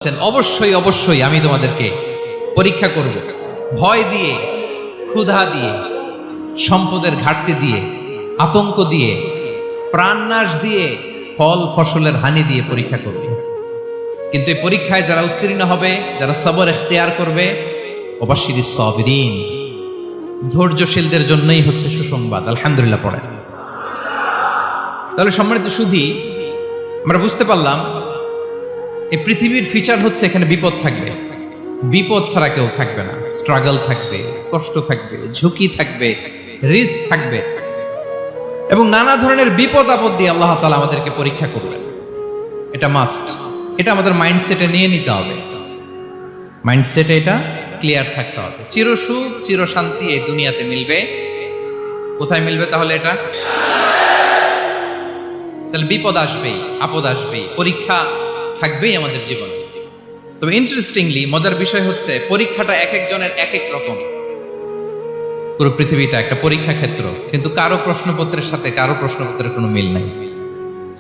অবশ্যই অবশ্যই আমি তোমাদেরকে পরীক্ষা করব, ভয় দিয়ে, ক্ষুধা দিয়ে, সম্পদের ঘাটতি দিয়ে, আতঙ্ক দিয়ে, প্রাণনাশ দিয়ে, ফল ফসলের হানি দিয়ে পরীক্ষা করব। কিন্তু এই পরীক্ষায় যারা উত্তীর্ণ হবে, যারা সবর ইখতিয়ার করবে, ওবাশশিরিস সাবিরিন, ধৈর্যশীলদের জন্যই হচ্ছে সুসংবাদ। আলহামদুলিল্লাহ পড়ে। তাহলে সম্মানিত সুধী, আমরা বুঝতে পারলাম এই পৃথিবীর ফিচার হচ্ছে এখানে বিপদ থাকবে, বিপদ ছাড়া কেউ থাকবে না। স্ট্রাগল থাকবে, কষ্ট থাকবে, ঝুঁকি থাকবে, রিস্ক থাকবে, এবং নানা ধরনের বিপদ আপদ দিয়ে আল্লাহ তাআলা আমাদেরকে পরীক্ষা করবেন। এটা মাস্ট, এটা আমাদের মাইন্ডসেটে নিয়ে নিতে হবে। মাইন্ডসেটে এটা ক্লিয়ার থাকতে হবে। চিরসুখ চিরশান্তি এই দুনিয়াতে মিলবে, কোথায় মিলবে তাহলে? এটা তাহলে বিপদ আসবেই, আপদ আসবেই, পরীক্ষা থাকবেই আমাদের জীবনে। তবে ইন্টারেস্টিংলি মজার বিষয় হচ্ছে পরীক্ষাটা এক একজনের এক এক রকম। পুরো পৃথিবীটা একটা পরীক্ষা ক্ষেত্র, কিন্তু কারো প্রশ্নপত্রের সাথে কারো প্রশ্নপত্রের কোনো মিল নাই।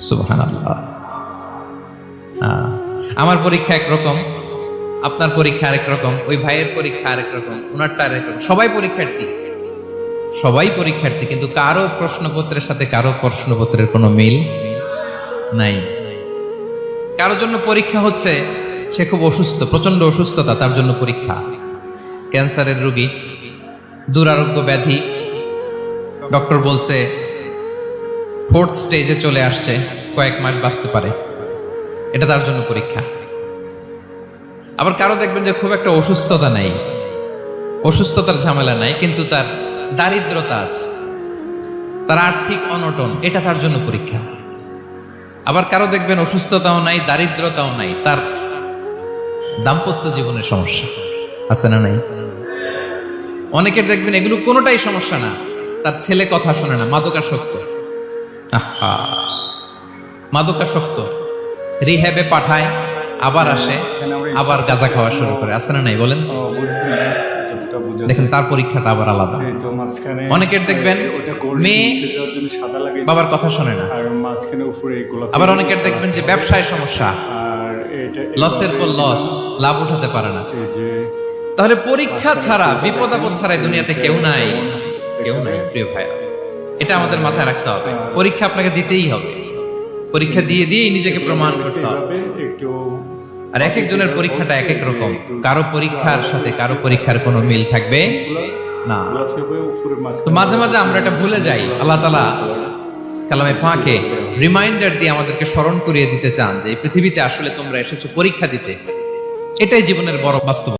সুবহানাল্লাহ। আমার পরীক্ষা একরকম, আপনার পরীক্ষা আরেক রকম, ওই ভাইয়ের পরীক্ষা আরেক রকম, ওনারটা আরেক রকম। সবাই পরীক্ষার্থী, সবাই পরীক্ষার্থী, কিন্তু কারো প্রশ্নপত্রের সাথে কারো প্রশ্নপত্রের কোনো মিল নাই। কারোর জন্য পরীক্ষা হচ্ছে সে খুব অসুস্থ, প্রচন্ড অসুস্থতা, তার জন্য পরীক্ষা। ক্যান্সারের রোগী, দুরারোগ্য ব্যাধি, ডক্টর বলছে 4th স্টেজে চলে আসছে, কয়েক মাস বাঁচতে পারে, এটা তার জন্য পরীক্ষা। আবার কারো দেখবেন যে খুব একটা অসুস্থতা নাই, অসুস্থতার ঝামেলা নাই, কিন্তু তার দারিদ্রতা আছে, তার আর্থিক অনটন, এটা তার জন্য পরীক্ষা। আবার কারো দেখবেন অসুস্থতাও নাই, দারিদ্রতাও নাই, তার দাম্পত্য জীবনের সমস্যা আছে না নাই? অনেকের দেখবেন এগুলো কোনোটাই সমস্যা না, তার ছেলে কথা শোনে না, মাদকাসক্ত। আহা, মাদকাসক্ত, রিহ্যাবে পাঠায়, আবার আসে, আবার গাঁজা খাওয়া শুরু করে, আছে না নাই বলেন? দেখেন তার পরীক্ষাটা আবার আলাদা। অনেকের দেখবেন মেয়ে বাবার কথা শোনে না, আবার অনেকের দেখবেন যে ব্যবসায় সমস্যা, লসের পর লস, লাভ উঠাতে পারে না। তাহলে পরীক্ষা ছাড়া, বিপদ আপদ ছাড়া দুনিয়াতে কেউ নাই, কেউ নাই প্রিয় ভাইরা। এটা আমাদের মাথায় রাখতে হবে। পরীক্ষা আপনাকে দিতেই হবে, পরীক্ষা দিয়ে দিয়েই নিজেকে প্রমাণ করতে হবে। আর এক একজনের পরীক্ষাটা এক এক রকম, কারো পরীক্ষার সাথে কারো পরীক্ষার কোনো মিল থাকবে না। তো মাঝে মাঝে আমরা এটা ভুলে যাই। আল্লাহ তাআলা কালামে পাকে রিমাইন্ডার দিয়ে আমাদেরকে স্মরণ করিয়ে দিতে চান যে এই পৃথিবীতে আসলে তোমরা এসেছো পরীক্ষা দিতে। এটাই জীবনের বড় বাস্তব।